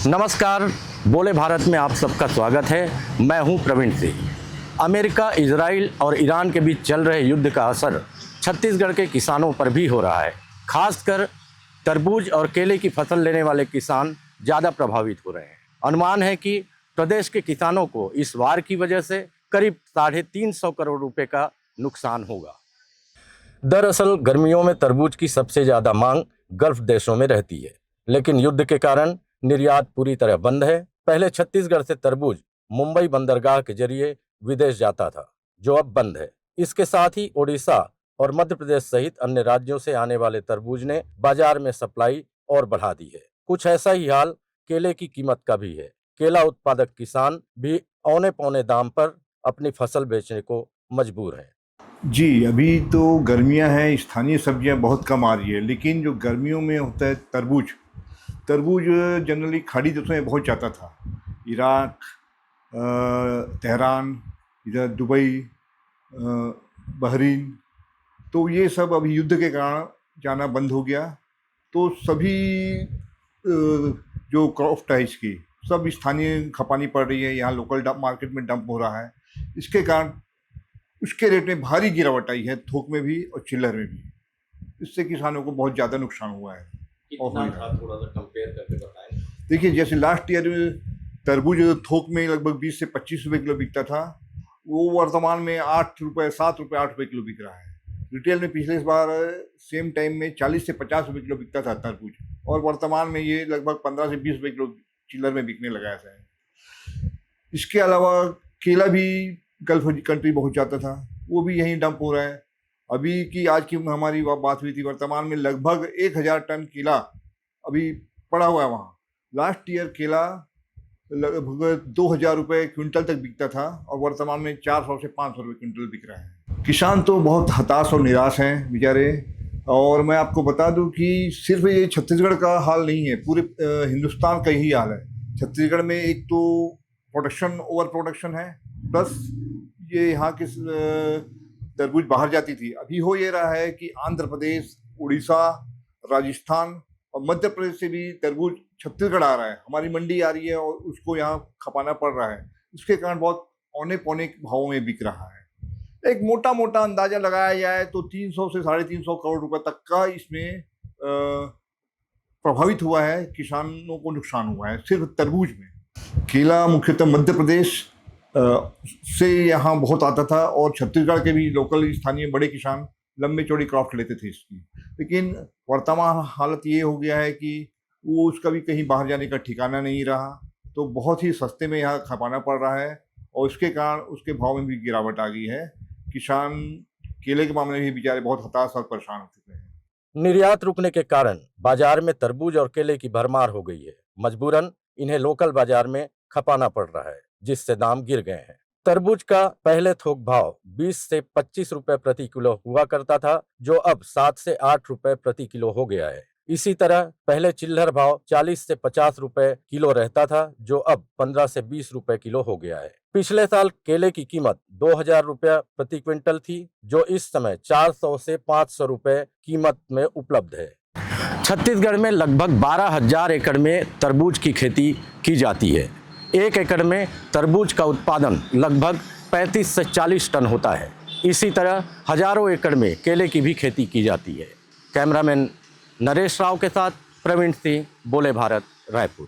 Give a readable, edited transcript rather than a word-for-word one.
नमस्कार, बोले भारत में आप सबका स्वागत है। मैं हूं प्रवीण सिंह। अमेरिका, इजराइल और ईरान के बीच चल रहे युद्ध का असर छत्तीसगढ़ के किसानों पर भी हो रहा है। खासकर तरबूज और केले की फसल लेने वाले किसान ज़्यादा प्रभावित हो रहे हैं। अनुमान है कि प्रदेश के किसानों को इस वार की वजह से करीब 350 करोड़ रुपए का नुकसान होगा। दरअसल गर्मियों में तरबूज की सबसे ज़्यादा मांग गल्फ देशों में रहती है, लेकिन युद्ध के कारण निर्यात पूरी तरह बंद है। पहले छत्तीसगढ़ से तरबूज मुंबई बंदरगाह के जरिए विदेश जाता था, जो अब बंद है। इसके साथ ही ओडिशा और मध्य प्रदेश सहित अन्य राज्यों से आने वाले तरबूज ने बाजार में सप्लाई और बढ़ा दी है। कुछ ऐसा ही हाल केले की कीमत का भी है। केला उत्पादक किसान भी औने पौने दाम पर अपनी फसल बेचने को मजबूर हैं। जी, अभी तो गर्मियां हैं, स्थानीय सब्जियां बहुत कम आ रही है, लेकिन जो गर्मियों में होता है तरबूज जनरली खाड़ी देशों में बहुत जाता था। इराक, तेहरान, इधर दुबई, बहरीन, तो ये सब अभी युद्ध के कारण जाना बंद हो गया। तो सभी जो क्रॉफ्ट है इसकी सब स्थानीय खपानी पड़ रही है, यहाँ लोकल मार्केट में डंप हो रहा है। इसके कारण उसके रेट में भारी गिरावट आई है, थोक में भी और चिल्लर में भी। इससे किसानों को बहुत ज़्यादा नुकसान हुआ है। कितना था, थोड़ा सा कंपेयर करके बताएं। देखिए, जैसे लास्ट ईयर तरबूज थोक में लगभग 20 से 25 रुपए किलो बिकता था, वो वर्तमान में 8 रुपए, 7 रुपए, 8 रुपए किलो बिक रहा है। रिटेल में पिछले बार सेम टाइम में 40 से 50 रुपए किलो बिकता था तरबूज, और वर्तमान में ये लगभग 15 से 20 रुपए किलो चिल्लर में बिकने लगा है। इसके अलावा केला भी गल्फ कंट्री बहुत जाता था, वो भी यहीं डंप हो रहा है। अभी की आज की हमारी बात हुई थी, वर्तमान में लगभग 1000 टन केला अभी पड़ा हुआ है वहाँ। लास्ट ईयर केला लगभग 2000 रुपये क्विंटल तक बिकता था, और वर्तमान में 400 से 500 रुपये क्विंटल बिक रहा है। किसान तो बहुत हताश और निराश हैं बेचारे। और मैं आपको बता दूं कि सिर्फ ये छत्तीसगढ़ का हाल नहीं है, पूरे हिंदुस्तान का यही हाल है। छत्तीसगढ़ में एक तो प्रोडक्शन, ओवर प्रोडक्शन है, प्लस ये यहाँ की तरबूज बाहर जाती थी। अभी हो ये रहा है कि आंध्र प्रदेश, उड़ीसा, राजस्थान और मध्य प्रदेश से भी तरबूज छत्तीसगढ़ आ रहा है, हमारी मंडी आ रही है, और उसको यहाँ खपाना पड़ रहा है। इसके कारण बहुत औने पौने भावों में बिक रहा है। एक मोटा मोटा अंदाजा लगाया जाए तो 300 से 350 करोड़ रुपए तक का इसमें प्रभावित हुआ है, किसानों को नुकसान हुआ है सिर्फ तरबूज में। केला मुख्यतः मध्य प्रदेश से यहाँ बहुत आता था, और छत्तीसगढ़ के भी लोकल स्थानीय बड़े किसान लंबे चौड़ी क्रॉफ्ट लेते थे इसकी। लेकिन वर्तमान हालत ये हो गया है कि वो उसका भी कहीं बाहर जाने का ठिकाना नहीं रहा, तो बहुत ही सस्ते में यहाँ खपाना पड़ रहा है, और उसके कारण उसके भाव में भी गिरावट आ गई है। किसान केले के मामले में भी बेचारे बहुत हताश और परेशान हो चुके हैं। निर्यात रुकने के कारण बाजार में तरबूज और केले की भरमार हो गई है। मजबूरन इन्हें लोकल बाजार में खपाना पड़ रहा है, जिससे दाम गिर गए हैं। तरबूज का पहले थोक भाव 20 से 25 रुपए प्रति किलो हुआ करता था, जो अब 7 से 8 रुपए प्रति किलो हो गया है। इसी तरह पहले चिल्लर भाव 40 से 50 रुपए किलो रहता था, जो अब 15 से 20 रुपए किलो हो गया है। पिछले साल केले की कीमत 2000 रुपया प्रति क्विंटल थी, जो इस समय 400 से 500 रुपए कीमत में उपलब्ध है। छत्तीसगढ़ में लगभग 12,000 एकड़ में तरबूज की खेती की जाती है। 1 एकड़ में तरबूज का उत्पादन लगभग 35 से 40 टन होता है। इसी तरह हजारों एकड़ में केले की भी खेती की जाती है। कैमरामैन नरेश राव के साथ प्रवीण सिंह, बोले भारत, रायपुर।